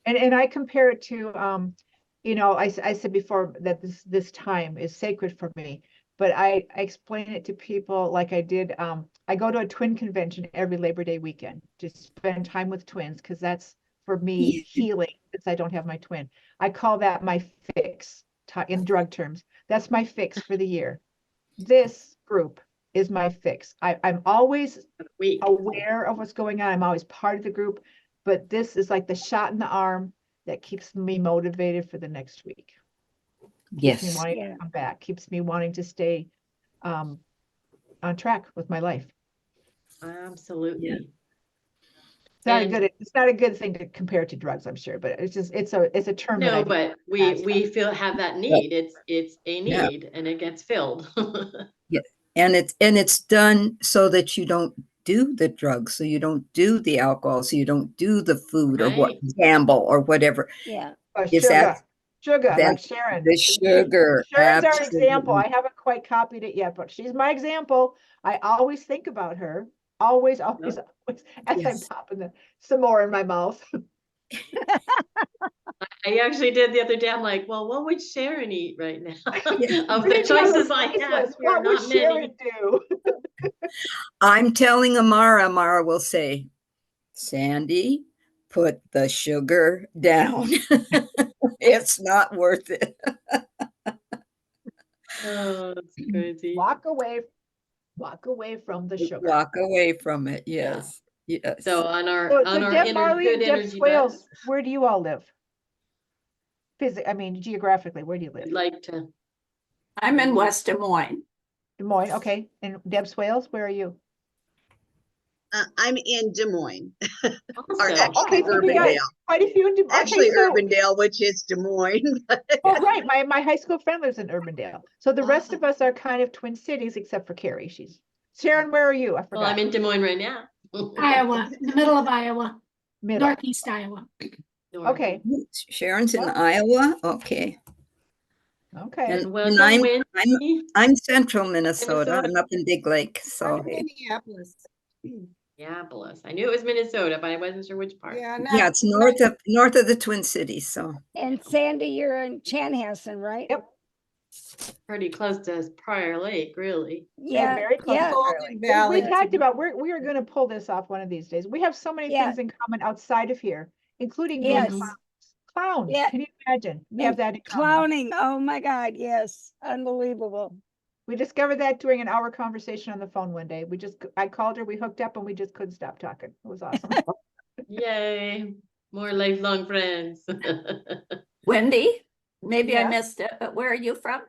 G: And I compare it to I said before that this time is sacred for me, but I explain it to people like I did. I go to a twin convention every Labor Day weekend to spend time with twins, because that's for me
E: Yeah.
G: healing, since I don't have my twin. I call that my fix in drug terms. That's my fix for the year. This group is my fix. I'm always
A: week.
G: aware of what's going on. I'm always part of the group, but this is like the shot in the arm that keeps me motivated for the next week. Keeps me
E: Yes.
G: wanting
B: Yeah.
G: to come back, keeps me wanting to stay on track with my life.
A: Absolutely.
G: It's not a good thing to compare to drugs, I'm sure, but it's a term that
A: No,
G: I
A: but
G: grasp.
A: we have that
E: Right.
A: need. It's a
E: Yeah.
A: need and it gets filled.
E: Yeah. And it's done so that you don't do the drugs, so you don't do the alcohol, so you don't do the food or what
A: Right.
E: gamble or whatever.
B: Yeah.
E: Is that
G: Sugar,
E: that
G: like Sharon.
E: the sugar?
G: Sharon's our example.
E: Absolutely.
G: I haven't quite copied it yet, but she's my example. I always think about her. Always, always, always, as I'm
E: Yes.
G: popping some more in my mouth.
A: I actually did the other day. I'm like, well, what would Sharon eat right now?
E: Yeah.
A: Of
G: We
A: the
G: need to have a
A: choices I
G: price
A: have,
G: list.
A: there are
G: What would
A: not
G: Sharon
A: many.
G: do?
E: I'm telling Amara will say, Sandy, put the sugar down. It's not worth it.
A: Oh, that's crazy.
G: Walk away from the sugar.
E: Walk away from it.
A: Yeah.
E: Yes. Yes.
A: So on our
G: So Deb Marley
A: good
G: and Deb
A: energy
G: Swales,
A: bus,
G: where do you all live? Geographically, where do you live?
A: we'd like to.
F: I'm in West Des Moines.
G: Des Moines, okay. And Deb Swales, where are you?
H: I'm in Des Moines, or
A: Also,
H: actually
G: so we got
H: Urbandale.
G: quite a few in Des Moines.
H: Actually,
G: Okay, so,
H: Urbandale, which is Des Moines.
G: oh, right, my high school friend lives in Urbandale. So the rest of us are kind of Twin Cities, except for Carrie. Sharon, where are you? I
A: well, I'm
G: forgot.
A: in Des Moines right now.
C: Iowa, the middle of Iowa,
G: Middle.
C: northeast Iowa.
G: Okay,
E: Sharon's in
G: Well-
E: Iowa. Okay.
G: okay.
E: And
A: And welcome,
E: I'm
A: Wendy.
E: I'm central Minnesota.
A: Minnesota.
E: I'm up in Big Lake. So hey.
I: Minneapolis.
A: Minneapolis. I knew it was Minnesota, but I wasn't sure which part.
I: Yeah,
E: Yeah, it's north of the Twin Cities. So
B: And Sandy, you're in Chanhassen, right?
G: Yep.
A: Pretty close to Prior Lake, really.
B: Yeah,
G: Very close
B: yeah.
G: to
I: Golden
G: Fairlake. We
I: Valley.
G: talked about, we are gonna pull this off one of these days. We have so many
B: Yeah.
G: things in common outside of here, including being
B: Yes.
G: clowns. Clowns,
B: Yeah.
G: can you imagine? We
B: And
G: have that in common.
B: Clowning, oh my God, yes, unbelievable.
G: We discovered that during an hour conversation on the phone one day. I called her, we hooked up and we just couldn't stop talking. It was awesome.
A: Yay. More lifelong friends.
F: Wendy, maybe I
G: Yeah.
F: missed it, but where are you from?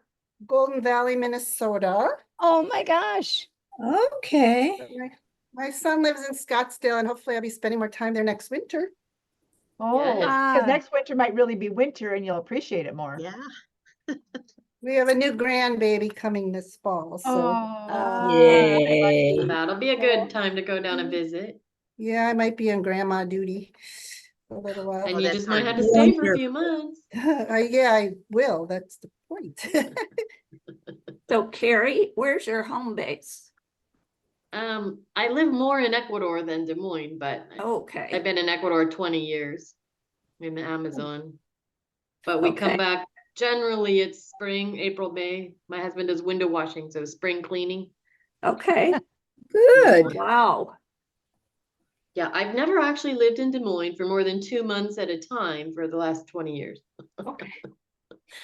I: Golden Valley, Minnesota.
B: Oh my gosh.
E: okay.
I: But my son lives in Scottsdale and hopefully I'll be spending more time there next winter.
G: Oh, because
B: Ah.
G: next winter might really be winter and you'll appreciate it more.
H: Yeah.
I: We have a new grandbaby coming this fall, so
E: Yay.
A: That'll be a good time to go down and visit.
I: yeah, I might be on grandma duty for a little while.
A: And
H: Oh,
A: you
H: that's
A: just might have to
H: wonderful.
A: stay for a
E: Wonderful.
A: few months.
I: Yeah, I will. That's the point.
F: So Carrie, where's your home base?
A: I live more in Ecuador than Des Moines, but I've
F: Okay,
A: been in Ecuador 20 years in the Amazon. But we come
F: Okay.
A: back, generally it's spring, April, May. My husband does window washing, so spring cleaning.
F: okay,
E: Good.
F: wow.
A: Yeah, I've never actually lived in Des Moines for more than 2 months at a time for the last 20 years.
F: Okay.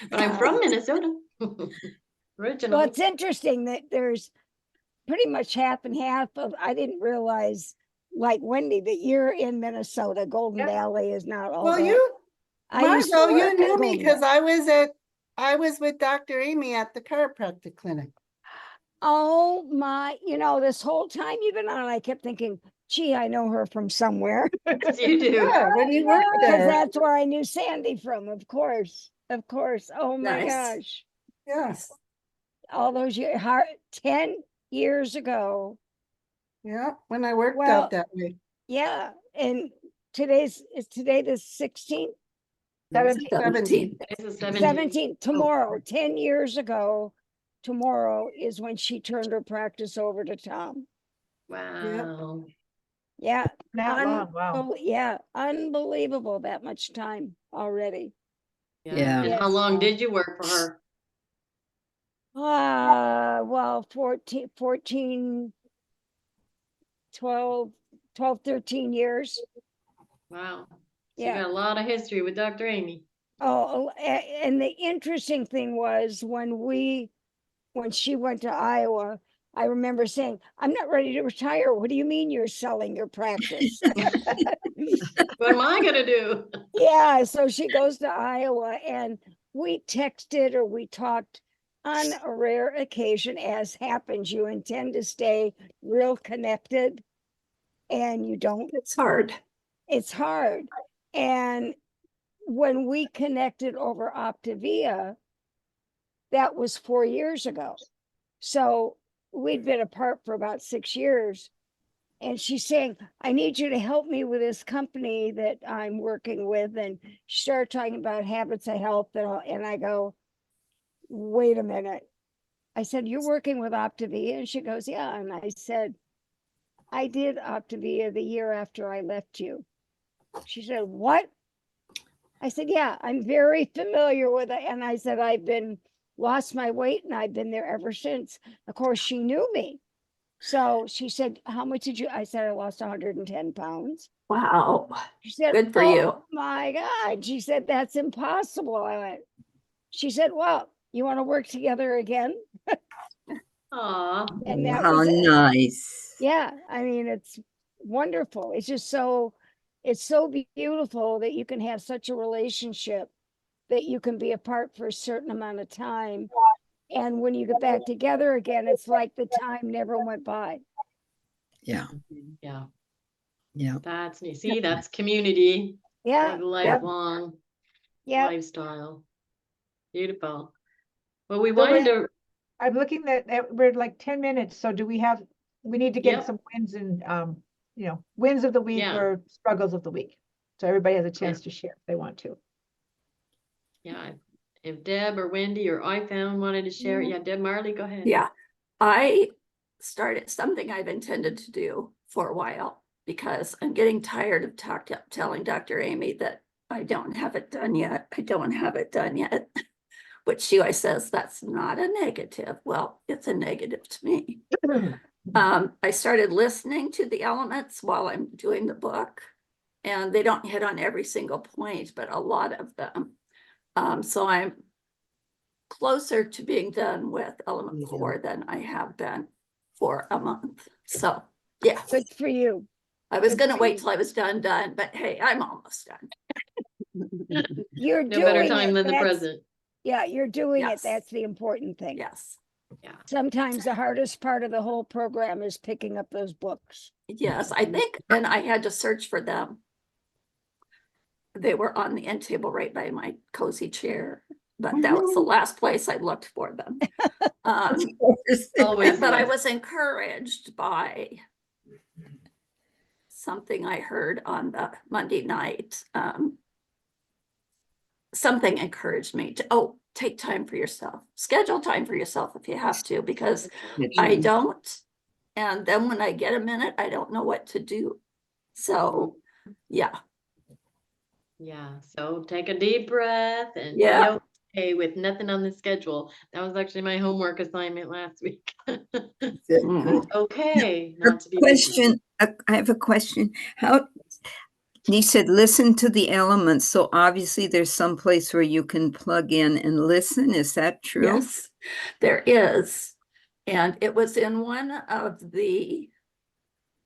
A: But I'm from Minnesota.
B: Well,
A: Originally.
B: it's interesting that there's pretty much half and half of, I didn't realize, like Wendy, that you're in Minnesota. Golden
G: Yeah.
B: Valley is not all
I: Well,
B: that.
I: you,
B: I used to
I: Margot, you
B: work at
I: knew me
B: Golden
I: because
B: Valley.
I: I was with Dr. Amy at the chiropractic clinic.
B: Oh my, this whole time you've been on, I kept thinking, gee, I know her from somewhere.
A: Yes, you do.
I: Yeah, when you worked
B: Because
I: there.
B: that's where I knew Sandy from, of course. Of course. Oh my
F: Nice.
B: gosh.
I: Yes,
B: All those years, 10 years ago.
I: yeah, when I worked
B: Well,
I: out that way.
B: Yeah. And is today the 16th?
F: 17.
A: This is 17.
B: 17th, tomorrow, 10 years ago. Tomorrow is when she turned her practice over to Tom.
A: Wow.
B: Yeah.
G: Not long, wow.
B: Yeah, unbelievable that much time already.
E: Yeah.
A: And how
B: Yes.
A: long did you work for her?
B: Well, 14, 12, 13 years.
A: Wow. So
B: Yeah.
A: you got a lot of history with Dr. Amy.
B: Oh, and the interesting thing was when she went to Iowa, I remember saying, I'm not ready to retire. What do you mean you're selling your practice?
A: What am I gonna do?
B: Yeah, so she goes to Iowa and we texted or we talked on a rare occasion, as happens. You intend to stay real connected and you don't.
F: It's hard.
B: It's hard. And when we connected over Optavia, that was 4 years ago. So we'd been apart for about 6 years. And she's saying, I need you to help me with this company that I'm working with. And she started talking about habits of health and I go, wait a minute. I said, you're working with Optavia? And she goes, yeah. And I said, I did Optavia the year after I left you. She said, what? I said, yeah, I'm very familiar with it. And I said, lost my weight and I've been there ever since. Of course, she knew me. So she said, how much did you? I said, I lost 110 pounds.
F: Wow.
B: She said,
F: Good for
B: oh
F: you.
B: my God. She said, that's impossible. I went, she said, well, you want to work together again?
A: Aw.
B: And that
E: How
B: was it.
E: nice.
B: Yeah. I mean, it's wonderful. It's just it's so beautiful that you can have such a relationship that you can be apart for a certain amount of time And when you get back together again, it's like the time never went by.
E: Yeah,
A: Yeah,
E: yeah.
A: that's neat. See, that's community for
B: Yeah,
A: the lifelong
B: yeah.
A: lifestyle. Beautiful. Well, we
G: So
A: wanted to,
G: I'm looking at we're like 10 minutes, so do we need to get
A: Yep.
G: some wins and, wins of the week
A: Yeah.
G: or struggles of the week. So everybody has a chance to share if they want to.
A: yeah, if Deb or Wendy or I found wanted to share, yeah, Deb Marley, go ahead.
F: Yeah, I started something I've intended to do for a while because I'm getting tired of telling Dr. Amy that I don't have it done yet. I don't have it done yet. Which she always says that's not a negative. Well, it's a negative to me. I started listening to the elements while I'm doing the book, and they don't hit on every single point, but a lot of them. So I'm closer to being done with element 4 than I have been for a month. So yeah,
B: Good for you.
F: I was
B: Good
F: gonna
B: for
F: wait
B: you.
F: till I was done, but hey, I'm almost done.
B: You're
A: No better
B: doing
A: time
B: it.
A: than the
B: That's-
A: present.
B: Yeah, you're doing it.
F: Yes.
B: That's the important thing.
F: Yes,
A: Yeah.
B: Sometimes the hardest part of the whole program is picking up those books.
F: yes, I think, and I had to search for them. They were on the end table right by my cozy chair, but that was the last place I looked for them.
A: Always
F: But I
A: was.
F: was encouraged by something I heard on the Monday night. Something encouraged me to, take time for yourself, schedule time for yourself if you have to, because I don't. And then when I get a minute, I don't know what to do. So, yeah,
A: Yeah, so take a deep breath and
F: Yeah.
A: be okay with nothing on the schedule. That was actually my homework assignment last week. Okay, not to be busy.
E: Question, I have a question. How, you said listen to the elements, so obviously there's some place where you can plug in and listen. Is that true?
F: yes, there is. And it was in one of the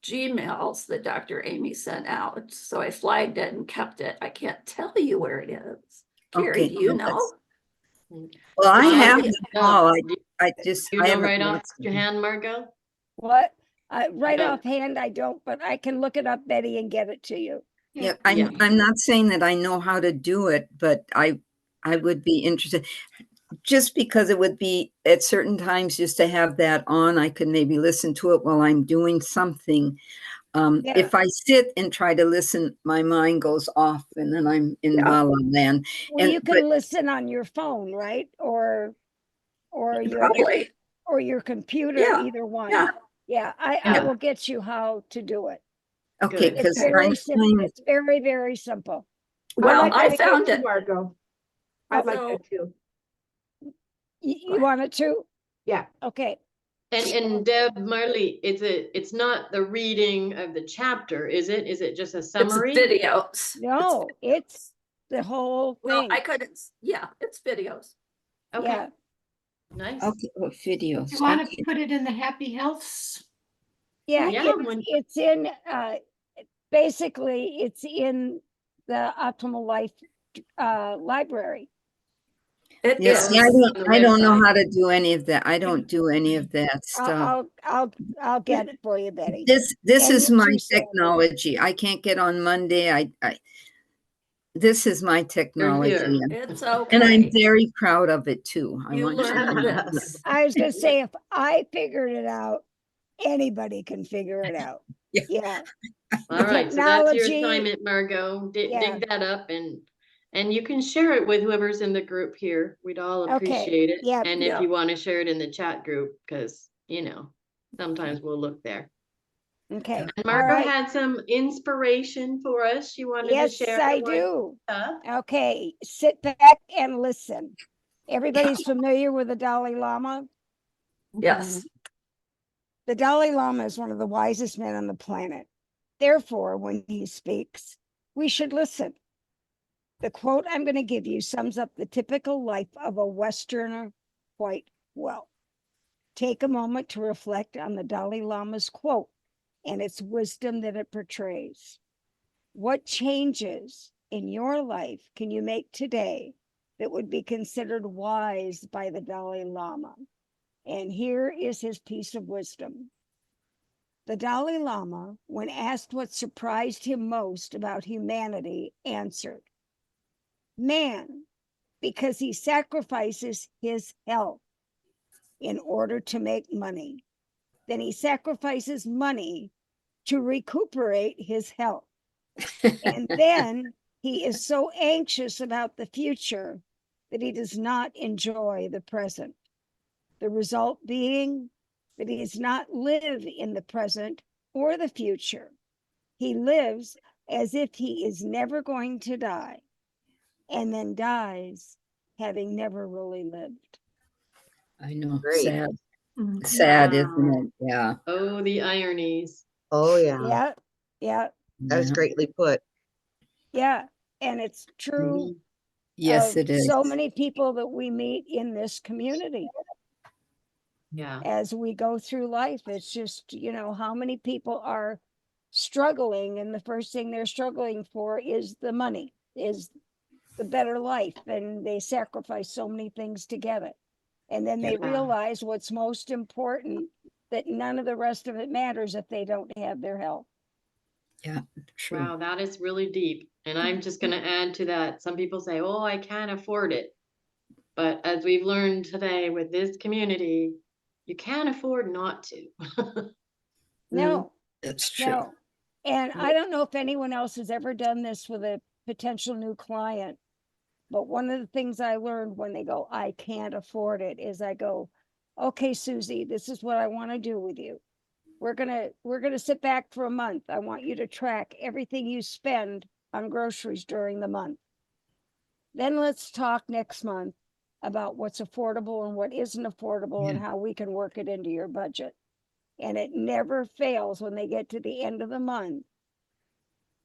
F: Gmails that Dr. Amy sent out. So I flagged it and kept it. I can't tell you where it is. Carrie,
E: Okay,
F: do you
E: well,
F: know?
E: Well, I
F: Yeah,
E: have
F: yeah.
E: them all. I
A: You know
E: haven't
A: right off
E: lost
A: your
E: them.
A: hand, Margot?
B: What? Right
A: No.
B: offhand, I don't, but I can look it up, Betty, and get it to you.
E: Yeah,
A: Yeah.
E: I'm not saying that I know how to do it, but I would be interested. Just because it would be at certain times just to have that on, I could maybe listen to it while I'm doing something.
B: Yeah.
E: If I sit and try to listen, my mind goes off and then I'm in
F: Yeah.
E: la la land.
B: Well,
E: And
B: you can listen on your phone, right? Or your
F: Probably.
B: or your computer,
F: Yeah,
B: either one.
F: yeah.
B: Yeah, I
A: Yeah.
B: will get you how to do it.
E: okay,
A: Good.
E: because
B: It's very
E: I'm
B: simple.
E: trying,
B: It's very, very simple.
F: Well,
G: like
F: I
G: that
F: found
G: too,
F: it.
G: Margot. I'd like
F: So-
G: that too.
B: You want it to?
G: Yeah.
B: Okay.
A: And Deb Marley, it's not the reading of the chapter, is it? Is it just a
F: It's
A: summary?
F: videos.
B: No, it's the whole
F: Well,
B: thing.
F: I couldn't, yeah, it's videos.
A: Okay,
B: Yeah.
A: nice.
E: okay, what videos?
C: You want
E: Okay.
C: to put it in the Happy Healths?
B: Yeah,
A: Yeah, when-
B: it's in, basically, it's in the Optimal Life library.
F: It
E: Yeah,
F: is.
E: see,
A: on the
E: I don't know
A: website.
E: how to do any of that. I don't do any of that stuff.
B: I'll get it for you, Betty.
E: This
B: And
E: is
B: you
E: my
B: too, Sandy.
E: technology. I can't get on Monday. This is my technology.
A: here.
F: It's
E: And I'm
F: okay.
E: very proud of it too. I
F: You
E: want you to
F: learned
E: know.
F: this.
B: I was gonna say, if I figured it out, anybody can figure it out.
E: Yeah.
B: Yeah,
A: All right, so that's your
B: technology-
A: assignment, Margot.
B: Yeah.
A: Dig that up and you can share it with whoever's in the group here. We'd all
B: Okay,
A: appreciate it.
B: yep.
A: And if
F: Yep.
A: you want to share it in the chat group, because sometimes we'll look there.
B: okay.
A: And
B: All
A: Margot
B: right.
A: had some inspiration for us. She wanted to
B: Yes,
A: share.
B: I
A: one
B: do.
A: stuff.
B: Okay, sit back and listen. Everybody's familiar with the Dalai Lama?
F: Yes.
B: The Dalai Lama is one of the wisest men on the planet. Therefore, when he speaks, we should listen. The quote I'm going to give you sums up the typical life of a Westerner quite well. Take a moment to reflect on the Dalai Lama's quote and its wisdom that it portrays. What changes in your life can you make today that would be considered wise by the Dalai Lama. And here is his piece of wisdom. The Dalai Lama, when asked what surprised him most about humanity, answered, "Man, because he sacrifices his health in order to make money. Then he sacrifices money to recuperate his health. And then he is so anxious about the future that he does not enjoy the present. The result being that he does not live in the present or the future. He lives as if he is never going to die, and then dies having never really lived."
E: I know.
H: Great.
E: Sad.
C: Mm.
E: Sad, isn't
A: Wow.
E: it? Yeah.
A: Oh, the ironies.
H: Oh, yeah.
B: Yeah, yeah,
H: That was
E: Yeah.
H: greatly put.
B: yeah. And it's true
A: Mhm.
E: Yes,
B: of
E: it is.
B: so many people that we meet in this community
A: Yeah.
B: as we go through life. It's just, how many people are struggling, and the first thing they're struggling for is the money, is the better life, and they sacrifice so many things to get it. And then they
A: Yeah.
B: realize what's most important, that none of the rest of it matters if they don't have their health.
E: Yeah, true.
A: Wow, that is really deep. And I'm just going to add to that. Some people say, oh, I can't afford it. But as we've learned today with this community, you can't afford not to.
B: No,
E: That's true.
B: no. And I don't know if anyone else has ever done this with a potential new client, but one of the things I learned when they go, "I can't afford it," is I go, "Okay, Susie, this is what I want to do with you. We're gonna sit back for a month. I want you to track everything you spend on groceries during the month. Then let's talk next month about what's affordable and what isn't affordable and
E: Yeah.
B: how we can work it into your budget." And it never fails when they get to the end of the month.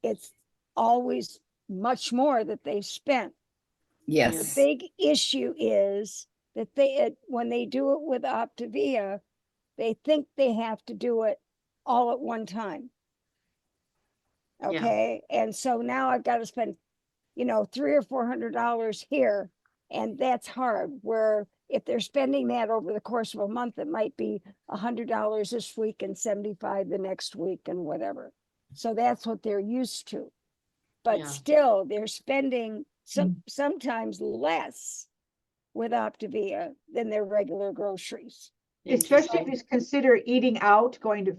B: It's always much more that they've spent. The
E: Yes.
B: big issue is that when they do it with Optavia, they think they have to do it all at one time.
A: Yeah.
B: Okay. And so now I've got to spend, $300 or $400 here. And that's hard. Where if they're spending that over the course of a month, it might be $100 this week and 75 the next week and whatever. So that's what they're used to. But
A: Yeah.
B: still, they're spending sometimes less with Optavia than their regular groceries.
G: Especially if
A: Interesting.
G: you consider eating out, going to,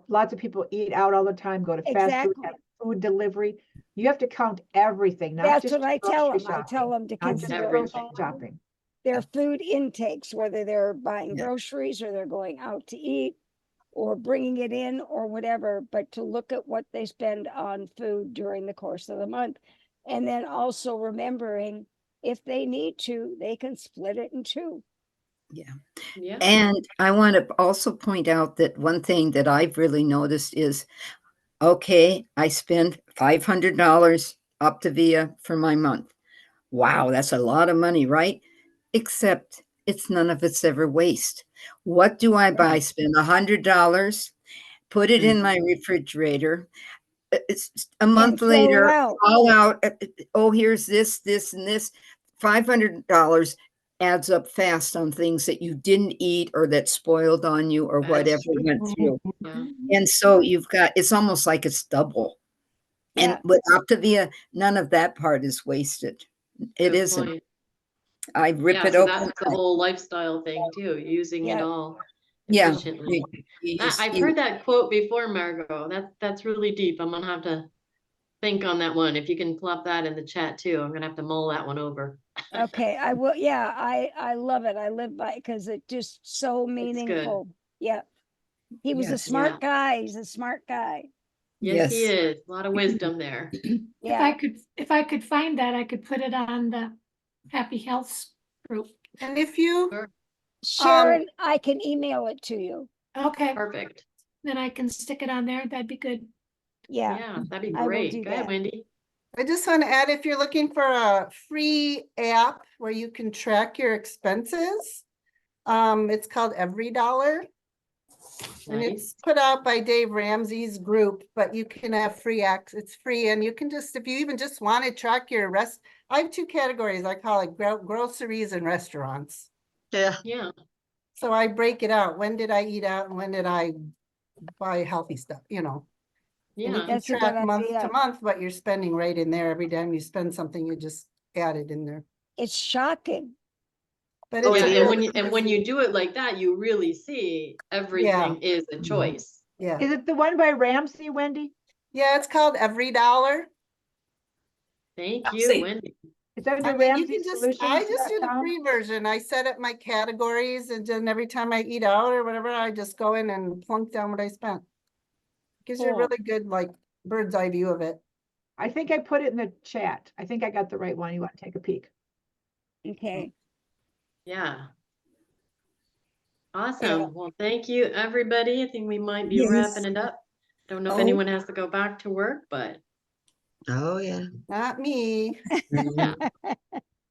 G: lots of people eat out all the time, go to fast food,
B: Exactly.
G: have food delivery. You have to count everything, not
B: That's
G: just
B: what I tell
G: grocery
B: them. I tell
G: shopping,
B: them to
G: not just
B: consider
G: grocery
A: Everything.
G: shopping.
B: their food intakes, whether they're buying
E: Yeah.
B: groceries or they're going out to eat or bringing it in or whatever, but to look at what they spend on food during the course of the month. And then also remembering, if they need to, they can split it in two.
E: Yeah.
A: Yeah.
E: And I want to also point out that one thing that I've really noticed is, okay, I spend $500 Optavia for my month. Wow, that's a lot of money, right? Except none of it's ever waste. What do I buy? Spend $100, put it in my refrigerator. It's a month
B: throw it
E: later,
B: out.
E: all out. Oh, here's this, and this. $500 adds up fast on things that you didn't eat or that spoiled on you or
A: That's
E: whatever
A: true.
E: went through.
A: Yeah.
E: And so it's almost like it's double. And
B: Yeah.
E: with Optavia, none of that part is wasted. It
A: Good
E: isn't.
A: point.
E: I rip
A: Yeah.
E: it
A: So
E: open.
A: that's the whole lifestyle thing too, using it
B: Yeah.
A: all
E: Yeah.
A: efficiently.
E: You
A: I've heard that quote before, Margot. That's really deep. I'm gonna have to think on that one. If you can plop that in the chat too, I'm gonna have to mull that one over.
B: Okay, I will. Yeah, I love it. I live by it because it's just so
A: It's good.
B: meaningful. Yeah. He was a
E: Yes.
B: smart
A: Yeah.
B: guy. He's a smart guy.
A: Yes, he
E: Yes.
A: is. A lot of wisdom there.
B: Yeah.
C: If I could find that, I could put it on the Happy Health group.
I: And if you,
A: Sure.
B: Sharon, I can email it to you.
C: Okay,
A: Perfect.
C: then I can stick it on there. That'd be good.
B: Yeah,
A: Yeah, that'd be
B: I will
A: great.
B: do
A: Go ahead,
B: that.
A: Wendy.
I: I just want to add, if you're looking for a free app where you can track your expenses, it's called Every Dollar. And
A: Nice.
I: it's put out by Dave Ramsey's group, but you can have free access. It's free, and you can just, if you even just want to track your I have two categories. I call it groceries and restaurants.
H: Yeah.
A: Yeah,
I: So I break it out. When did I eat out and when did I buy healthy stuff, And you
A: yeah.
I: can
B: That's a good
I: track month
B: idea.
I: to month what you're spending right in there. Every time you spend something, you just add it in there.
B: It's shocking.
I: But
H: Oh,
I: it's
A: Yeah,
H: it
I: a
A: and
H: is.
A: when you
I: easy-
A: do it like that, you really see everything is a choice.
I: Yeah,
G: Is it the one by Ramsey, Wendy?
I: yeah, it's called Every Dollar.
A: Thank you,
F: See.
A: Wendy.
G: It's under
I: I mean, you
G: Ramsey
I: can I just do the
G: Solutions.com.
I: free version. I set up my categories and then every time I eat out or whatever, I just go in and plunk down what I spent. Gives you a
B: Cool.
I: really good, like, bird's eye view of it.
G: I think I put it in the chat. I think I got the right one. You want to take a peek?
B: Okay.
A: Yeah. Awesome. Well, thank you, everybody. I think we might be
E: Yes.
A: wrapping it up. Don't know if
E: Oh.
A: anyone has to go back to work, but
H: Oh, yeah.
I: Not me.
A: yeah.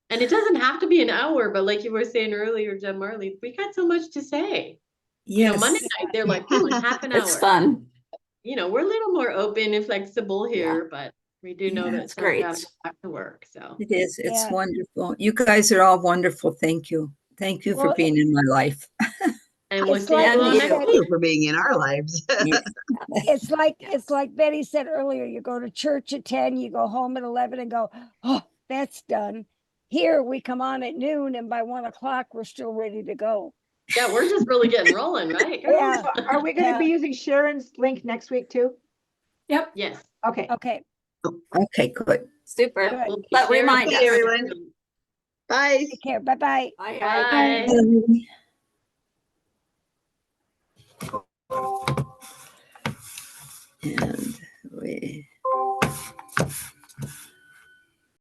A: And it doesn't have to be an hour, but like you were saying earlier, Jen Marley, we got so much to say.
E: Yes.
A: Monday night, they're like, ooh, half an
F: It's
A: hour.
F: fun.
A: We're a little more open and flexible here, but we do know
E: Yeah,
A: that
F: it's
A: some
F: great.
A: gotta go back to work, so.
E: It is. It's
B: Yeah.
E: wonderful. You guys are all wonderful. Thank you. Thank you for
B: Well,
E: being in my life.
A: And we'll
B: It's
A: see
B: like
A: you
F: we
A: all next
F: said-
H: Thank
A: week.
H: you for being in our lives.
B: it's like Betty said earlier, you go to church at 10, you go home at 11 and go, oh, that's done. Here we come on at noon and by 1 o'clock, we're still ready to go.
A: Yeah, we're just really getting rolling, right?
B: Yeah.
G: So are we going to
B: Yeah.
G: be using Sharon's link next week too?
C: Yep.
A: Yes.
G: Okay.
B: Okay.
E: Okay, good.
F: Super.
B: Good.
A: We'll be
F: But
A: sharing
F: remind
A: it.
H: Okay,
F: us.
H: everyone. Bye.
B: Take care. Bye-bye.
F: Bye.
A: Bye.
E: And we